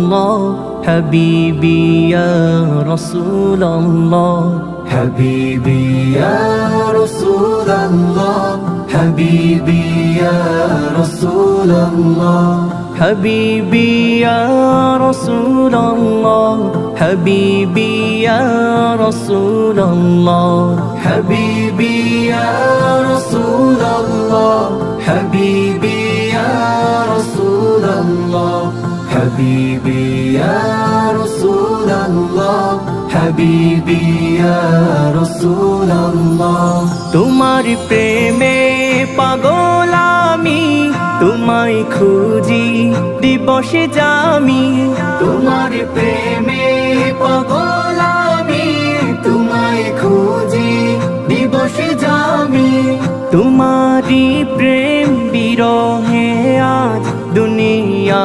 الله حبيبي يا رسول الله حبيبي يا رسول الله حبيبي يا رسول الله حبيبي يا رسول الله حبيبي يا رسول الله حبيبي يا رسول الله حبيبي يا رسول الله حبيبي يا رسول الله حبيبي يا رسول الله তোমার প্রেমে পাগল আমি তোমায় খুঁজি দিবসে জামি তোমার প্রেমে পাগল আমি তোমায় খুঁজি দিবসে জামি তোমারি প্রেম বিরহে আজ দুনিয়া